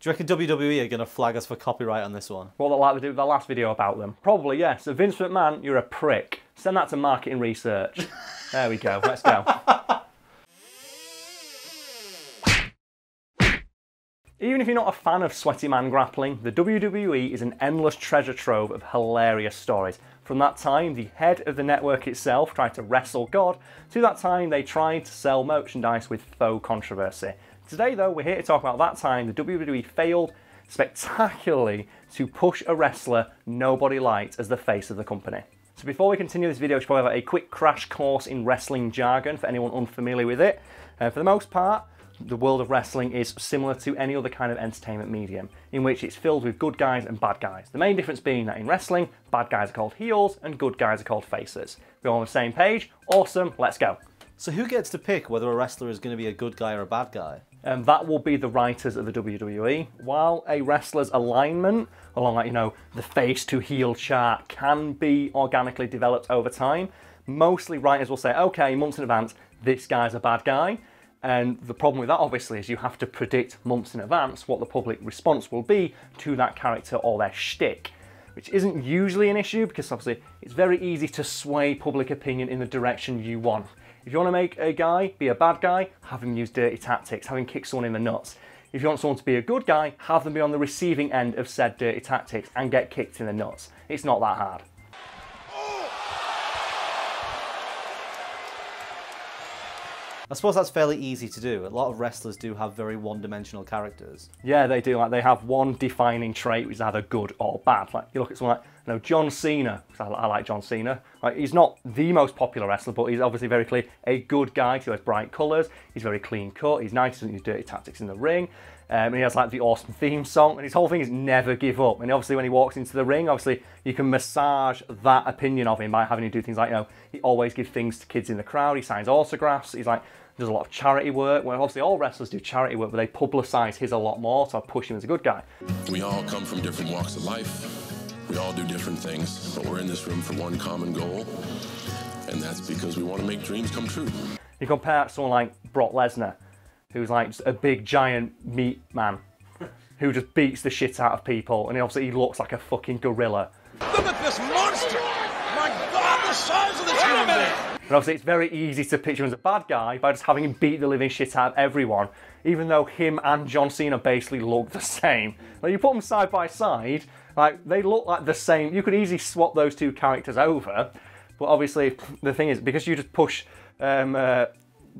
Do you reckon WWE are going to flag us for copyright on this one? Well, like they did the last video about them. Probably, yes. So Vince McMahon, you're a prick. Send that to marketing research. There we go. Let's go. Even if you're not a fan of sweaty man grappling, the WWE is an endless treasure trove of hilarious stories. From that time, the head of the network itself tried to wrestle God, to that time they tried to sell merchandise with faux controversy. Today though, we're here to talk about that time the WWE failed spectacularly to push a wrestler nobody liked as the face of the company. So before we continue this video, I should probably have a quick crash course in wrestling jargon for anyone unfamiliar with it. For the most part, the world of wrestling is similar to any other kind of entertainment medium, in which it's filled with good guys and bad guys. The main difference being that in wrestling, bad guys are called heels and good guys are called faces. We're all on the same page. Awesome, let's go. So who gets to pick whether a wrestler is going to be a good guy or a bad guy? That will be the writers of the WWE. While a wrestler's alignment, along like, the face to heel chart can be organically developed over time, mostly writers will say, okay, months in advance, this guy's a bad guy. And the problem with that, obviously, is you have to predict months in advance what the public response will be to that character or their shtick, which isn't usually an issue because obviously it's very easy to sway public opinion in the direction you want. If you want to make a guy be a bad guy, have him use dirty tactics, have him kick someone in the nuts. If you want someone to be a good guy, have them be on the receiving end of said dirty tactics and get kicked in the nuts. It's not that hard. I suppose that's fairly easy to do. A lot of wrestlers do have very one-dimensional characters. Yeah, they do. Like they have one defining trait which is either good or bad. Like you look at someone like John Cena. I like John Cena. Like, he's not the most popular wrestler, but he's obviously very clearly a good guy. He wears bright colours. He's very clean cut. He's nice. He doesn't use dirty tactics in the ring. And he has like the awesome theme song. And his whole thing is never give up. And obviously when he walks into the ring, obviously you can massage that opinion of him by having him do things like, he always gives things to kids in the crowd. He signs autographs. He's like, does a lot of charity work. Well, obviously all wrestlers do charity work, but they publicise his a lot more, so I push him as a good guy. We all come from different walks of life. We all do different things, but we're in this room for one common goal, and that's because we want to make dreams come true. You compare someone like Brock Lesnar, who's like just a big giant meat man, who just beats the shit out of people, and obviously he looks like a fucking gorilla. Look at this monster! My God, the size of this human being! And obviously it's very easy to picture him as a bad guy by just having him beat the living shit out of everyone, even though him and John Cena basically look the same. Like you put them side by side, like they look like the same. You could easily swap those two characters over, but obviously the thing is, because you just push Brock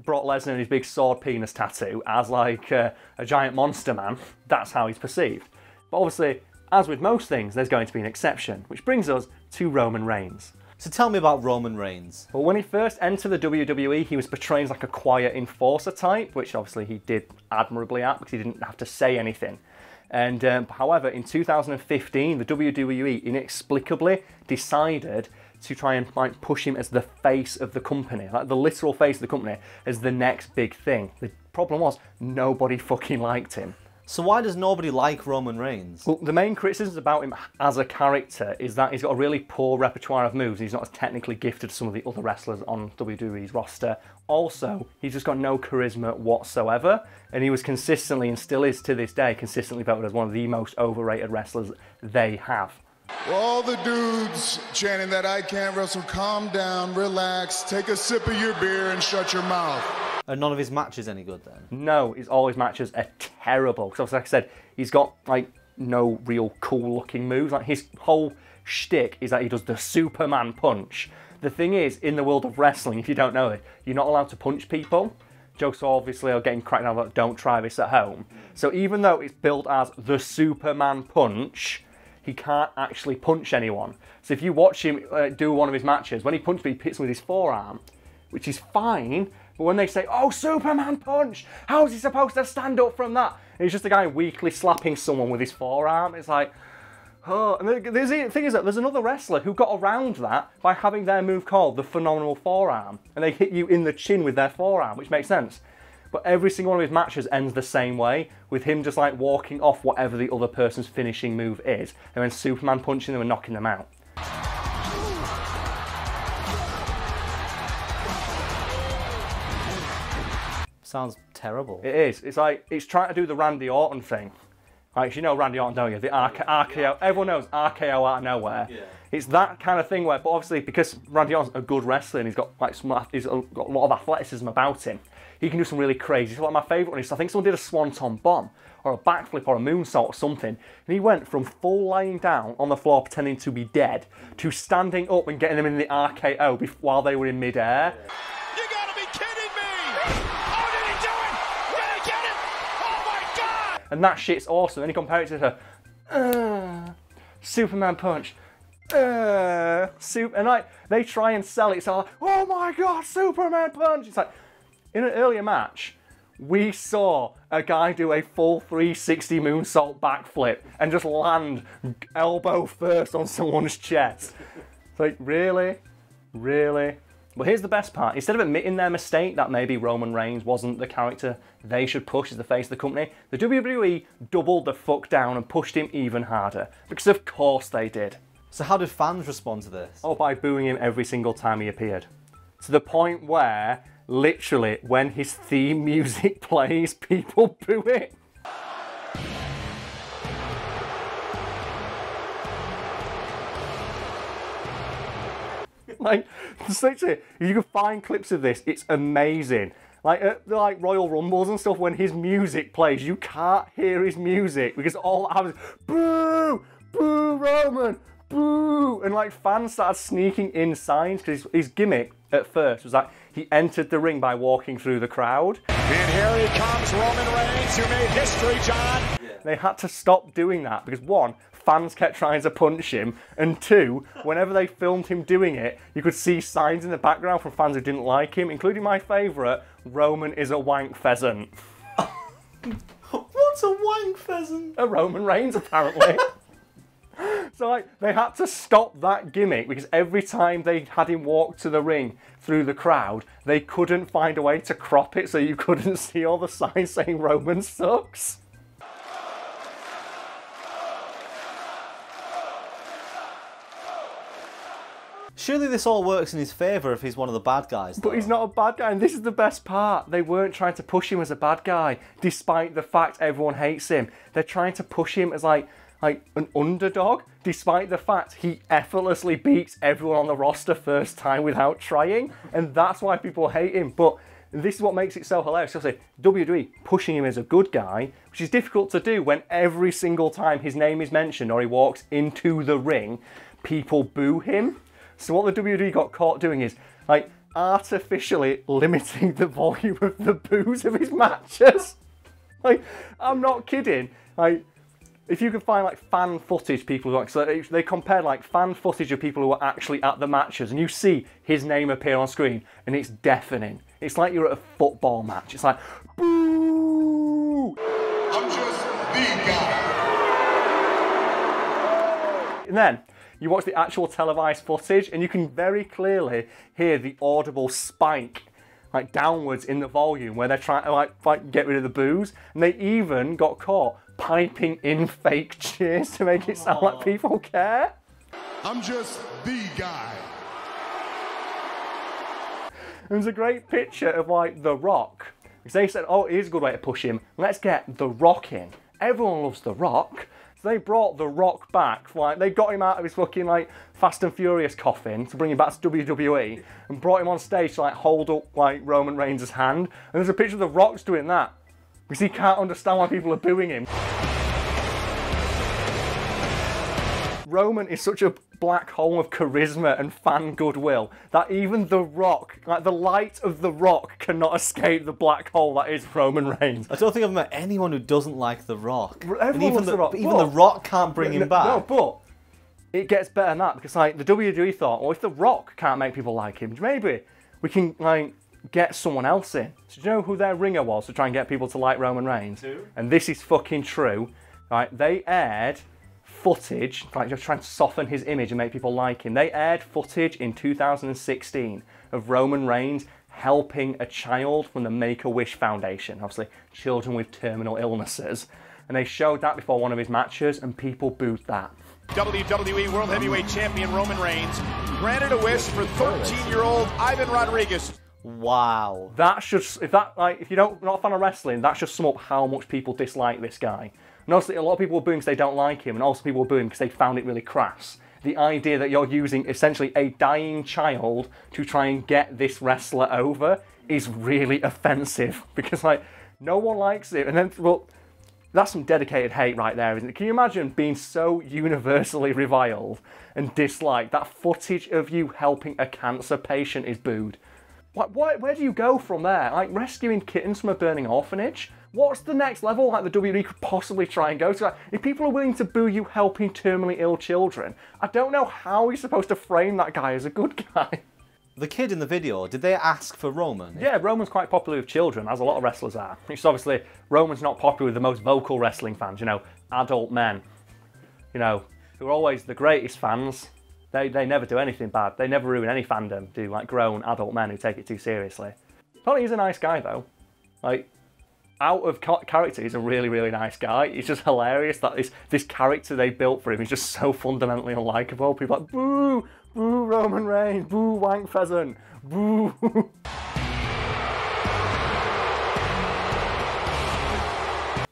Lesnar and his big sword penis tattoo as like a giant monster man, that's how he's perceived. But obviously, as with most things, there's going to be an exception, which brings us to Roman Reigns. So tell me about Roman Reigns. Well, when he first entered the WWE, he was portrayed as like a quiet enforcer type, which obviously he did admirably at because he didn't have to say anything. And however, in 2015, the WWE inexplicably decided to try and like push him as the face of the company, like the literal face of the company, as the next big thing. The problem was nobody fucking liked him. So why does nobody like Roman Reigns? Well, the main criticisms about him as a character is that he's got a really poor repertoire of moves. He's not as technically gifted as some of the other wrestlers on WWE's roster. Also, he's just got no charisma whatsoever, and he was consistently, and still is to this day, consistently voted as one of the most overrated wrestlers they have. All the dudes chanting that I can't wrestle, calm down, relax, take a sip of your beer and shut your mouth. Are none of his matches any good then? No, all his matches are terrible. Because like I said, he's got like no real cool looking moves. Like his whole shtick is that he does the Superman punch. The thing is, in the world of wrestling, if you don't know it, you're not allowed to punch people. Jokes obviously are getting cracked down about don't try this at home. So even though it's billed as the Superman punch, he can't actually punch anyone. So if you watch him do one of his matches, when he punches me, he hits him with his forearm, which is fine. But when they say, oh, Superman punch, how is he supposed to stand up from that? And he's just a guy weakly slapping someone with his forearm. It's like, oh. And the thing is that there's another wrestler who got around that by having their move called the phenomenal forearm. And they hit you in the chin with their forearm, which makes sense. But every single one of his matches ends the same way, with him just like walking off whatever the other person's finishing move is, and then Superman punching them and knocking them out. Sounds terrible. It is. It's like, it's trying to do the Randy Orton thing, Like, you know Randy Orton, don't you? The RKO, everyone knows RKO out of nowhere. Yeah. It's that kind of thing where, but obviously because Randy Orton's a good wrestler and he's got like he's got a lot of athleticism about him, he can do some really crazy. So like my favourite one is, I think someone did a swanton bomb or a backflip or a moonsault or something, and he went from full lying down on the floor pretending to be dead to standing up and getting them in the RKO while they were in midair. You gotta be kidding me! How did he do it? Did he get it? Oh my God! And that shit's awesome. Then you compare it to her Superman punch. And like they try and sell it, so like, oh my God, Superman punch. It's like, in an earlier match, we saw a guy do a full 360 moonsault backflip and just land elbow first on someone's chest. It's like, really? Really? But here's the best part. Instead of admitting their mistake that maybe Roman Reigns wasn't the character they should push as the face of the company, the WWE doubled the fuck down and pushed him even harder. Because of course they did. So how did fans respond to this? Oh, by booing him every single time he appeared. To the point where, literally, when his theme music plays, people boo it. Like, literally, you can find clips of this, it's amazing. Like, at the Royal Rumbles and stuff, when his music plays, you can't hear his music because all that happens is, boo! Boo, Roman! Boo! And like fans started sneaking in signs because his gimmick at first was like he entered the ring by walking through the crowd. And here he comes, Roman Reigns, who made history, John. They had to stop doing that because one, fans kept trying to punch him, and two, whenever they filmed him doing it, you could see signs in the background from fans who didn't like him, including my favourite, Roman is a wank pheasant. What's a wank pheasant? A Roman Reigns, apparently. So like they had to stop that gimmick because every time they had him walk to the ring through the crowd, they couldn't find a way to crop it so you couldn't see all the signs saying Roman sucks. Surely this all works in his favour if he's one of the bad guys, though. But he's not a bad guy, and this is the best part. They weren't trying to push him as a bad guy, despite the fact everyone hates him. They're trying to push him as like an underdog, despite the fact he effortlessly beats everyone on the roster first time without trying, and that's why people hate him. But this is what makes it so hilarious. Obviously, WWE pushing him as a good guy, which is difficult to do when every single time his name is mentioned or he walks into the ring, people boo him. So what the WWE got caught doing is like artificially limiting the volume of the boos of his matches. Like, I'm not kidding. Like, if you can find like fan footage, people like, so they compared like fan footage of people who were actually at the matches, and you see his name appear on screen, and it's deafening. It's like you're at a football match. It's like, boo! I'm just the guy. And then you watch the actual televised footage, and you can very clearly hear the audible spike, like downwards in the volume, where they're trying to like get rid of the boos, and they even got caught piping in fake cheers to make it sound like people care. I'm just the guy. There's a great picture of like The Rock, because they said, oh, here's a good way to push him. Let's get The Rock in. Everyone loves The Rock. So they brought The Rock back. Like, they got him out of his fucking like Fast and Furious coffin to bring him back to WWE and brought him on stage to like hold up like Roman Reigns' hand. And there's a picture of The Rock's doing that because he can't understand why people are booing him. Roman is such a black hole of charisma and fan goodwill that even The Rock, like the light of The Rock, cannot escape the black hole that is Roman Reigns. I don't think I've met anyone who doesn't like The Rock. Everyone loves The Rock. But even The Rock can't bring him back. No, but it gets better than that because like the WWE thought, well, if The Rock can't make people like him, maybe we can like get someone else in. So do you know who their ringer was to try and get people to like Roman Reigns? Who? And this is fucking true. Right? They aired footage, like just trying to soften his image and make people like him. They aired footage in 2016 of Roman Reigns helping a child from the Make-A-Wish Foundation, obviously children with terminal illnesses. And they showed that before one of his matches and people booed that. WWE World Heavyweight Champion Roman Reigns granted a wish for 13-year-old Ivan Rodriguez. Wow. That should, if you're not a fan of wrestling, that should sum up how much people dislike this guy. And also, a lot of people were booing because they don't like him, and also people were booing because they found it really crass. The idea that you're using essentially a dying child to try and get this wrestler over is really offensive, because like no one likes it. And then, well, that's some dedicated hate right there, isn't it? Can you imagine being so universally reviled and disliked that footage of you helping a cancer patient is booed? Where do you go from there? Like rescuing kittens from a burning orphanage? What's the next level like the WWE could possibly try and go to? Like, if people are willing to boo you helping terminally ill children, I don't know how you're supposed to frame that guy as a good guy. The kid in the video, did they ask for Roman? Yeah, Roman's quite popular with children, as a lot of wrestlers are. It's obviously, Roman's not popular with the most vocal wrestling fans, you know, adult men, you know, who are always the greatest fans. They never do anything bad. They never ruin any fandom, do like grown adult men who take it too seriously. Apparently he's a nice guy though. Like, out of character, he's a really, really nice guy. It's just hilarious that this character they built for him is just so fundamentally unlikable. People are like, boo! Boo Roman Reigns, boo wank pheasant, boo.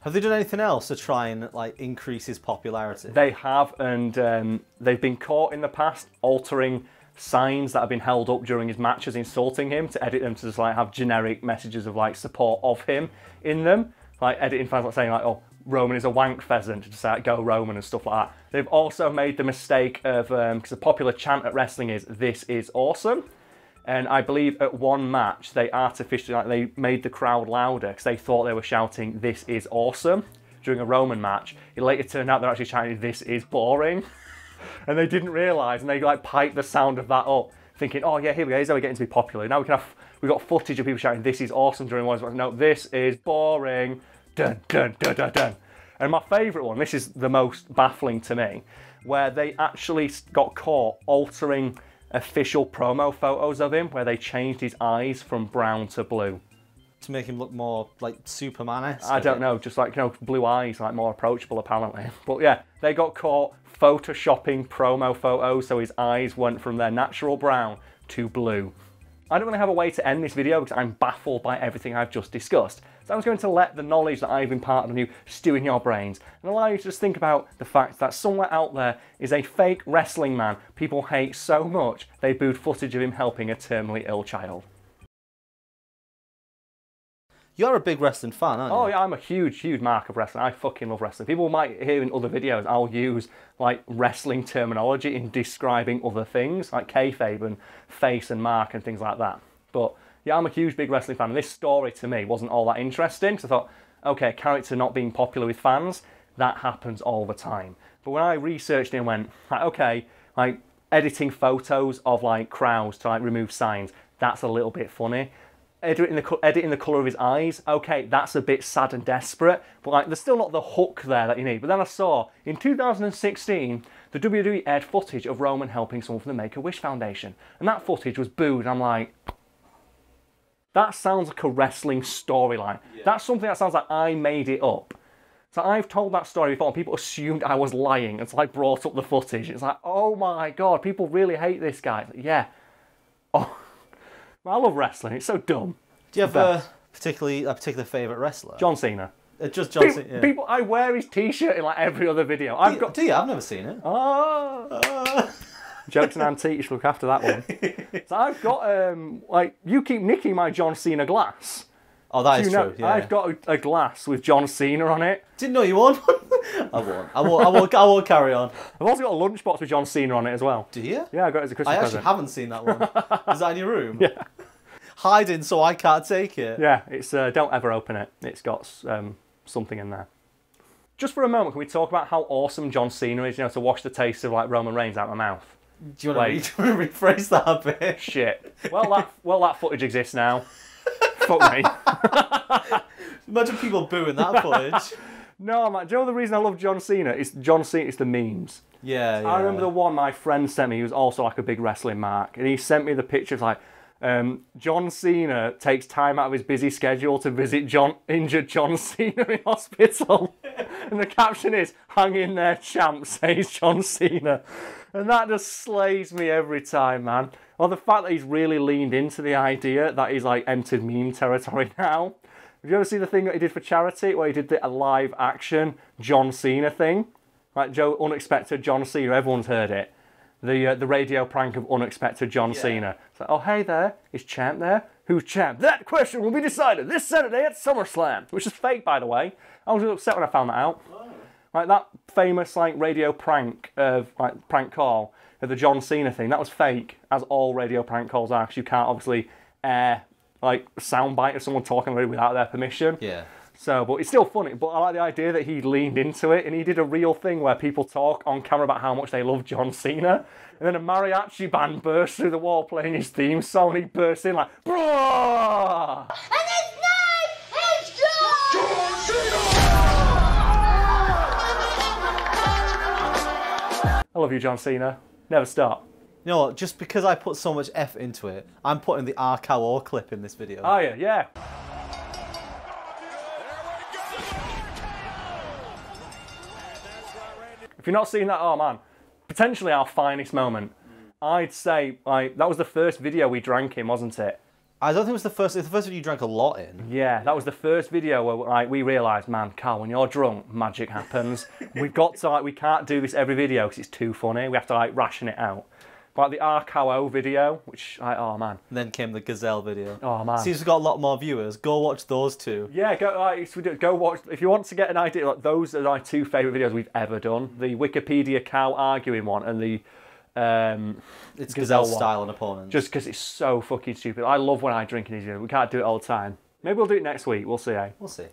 Have they done anything else to try and like increase his popularity? They have, and they've been caught in the past altering signs that have been held up during his matches, insulting him, to edit them to just like have generic messages of like support of him in them, like editing fans like saying like, oh, Roman is a wank pheasant, to just like go Roman and stuff like that. They've also made the mistake of, because a popular chant at wrestling is, "This is awesome." And I believe at one match, they artificially, like, they made the crowd louder because they thought they were shouting, "This is awesome," during a Roman match. It later turned out they're actually chanting, "This is boring." And they didn't realise, and they like piped the sound of that up, thinking, oh yeah, here we go, here's how we're getting to be popular. Now we've got footage of people shouting, "This is awesome," during one. No, "This is boring." Dun, dun, dun, dun, dun. And my favourite one, this is the most baffling to me, where they actually got caught altering official promo photos of him, where they changed his eyes from brown to blue. To make him look more like Superman-esque? I don't know, just like, you know, blue eyes, like more approachable apparently. But yeah, they got caught photoshopping promo photos so his eyes went from their natural brown to blue. I don't really have a way to end this video because I'm baffled by everything I've just discussed. So I was going to let the knowledge that I've imparted on you stew in your brains and allow you to just think about the fact that somewhere out there is a fake wrestling man people hate so much they booed footage of him helping a terminally ill child. You're a big wrestling fan, aren't you? Oh yeah, I'm a huge, huge mark of wrestling. I fucking love wrestling. People might hear in other videos I'll use like wrestling terminology in describing other things, like kayfabe and face and mark and things like that. But yeah, I'm a huge, big wrestling fan. And this story to me wasn't all that interesting, because I thought, okay, a character not being popular with fans, that happens all the time. But when I researched it and went, like, okay, like editing photos of like crowds to like remove signs, that's a little bit funny. Editing the colour of his eyes, okay, that's a bit sad and desperate, but like there's still not the hook there that you need. But then I saw, in 2016, the WWE aired footage of Roman helping someone from the Make-A-Wish Foundation, and that footage was booed, and I'm like, that sounds like a wrestling storyline. Yeah. That's something that sounds like I made it up. So I've told that story before, and people assumed I was lying until I brought up the footage. It's like, oh my god, people really hate this guy. Like, yeah. Oh. I love wrestling. It's so dumb. Do you have a particular favourite wrestler? John Cena. Just John Cena. Yeah. People, I wear his T-shirt in like every other video. Do you? I've never seen it. Jokes and antiques. You should look after that one. So I've got like, you keep nicking my John Cena glass. Oh, that is true. Yeah. I've got a glass with John Cena on it. Didn't know you won. I won't carry on. I've also got a lunchbox with John Cena on it as well. Do you? Yeah, I got it as a Christmas present. I actually haven't seen that one. Is that in your room? Yeah. Hiding so I can't take it. Yeah, it's don't ever open it. It's got something in there. Just for a moment, can we talk about how awesome John Cena is? You know, to wash the taste of like Roman Reigns out of my mouth. Do you want to rephrase that a bit? Shit. Well, that footage exists now. Fuck me. Imagine people booing that footage. No, man. Do you know the reason I love John Cena? It's John Cena. It's the memes. Yeah. I remember the one my friend sent me. He was also like a big wrestling mark, and he sent me the pictures like, John Cena takes time out of his busy schedule to visit injured John Cena in hospital. And the caption is, "Hang in there, champ," says John Cena. And that just slays me every time, man. Well, the fact that he's really leaned into the idea that he's like entered meme territory now, Have you ever seen the thing that he did for charity, where he did a live action John Cena thing? Like unexpected John Cena, everyone's heard it. The radio prank of unexpected John Cena. It's like, oh hey there, is Champ there? Who's Champ? That question will be decided this Saturday at SummerSlam, which is fake, by the way. I was upset when I found that out. Oh. Like that famous like radio prank of like prank call of the John Cena thing. That was fake, as all radio prank calls are, because you can't obviously air like a soundbite of someone talking without their permission. Yeah. So, but it's still funny. But I like the idea that he leaned into it and he did a real thing where people talk on camera about how much they love John Cena. And then a mariachi band bursts through the wall playing his theme song and he bursts in like, bruh! And his name is John Cena! I love you, John Cena. Never stop. You know what? Just because I put so much effort into it, I'm putting the RKO clip in this video. Oh yeah, yeah. If you're not seeing that, oh man, potentially our finest moment. I'd say like that was the first video we drank in, wasn't it? I don't think it was the first. It's the first video you drank a lot in. Yeah, that was the first video where like we realised, man, Karl, when you're drunk, magic happens. We've got to like we can't do this every video because it's too funny. We have to like ration it out. But the RKO video, which oh man. And then came the Gazelle video. Oh man. Seems we've got a lot more viewers. Go watch those two. Yeah, go watch. If you want to get an idea, like those are my two favourite videos we've ever done. The Wikipedia cow arguing one and the it's Gazelle style and opponents. Just because it's so fucking stupid. I love when I drink in these videos. We can't do it all the time. Maybe we'll do it next week. We'll see, eh? We'll see.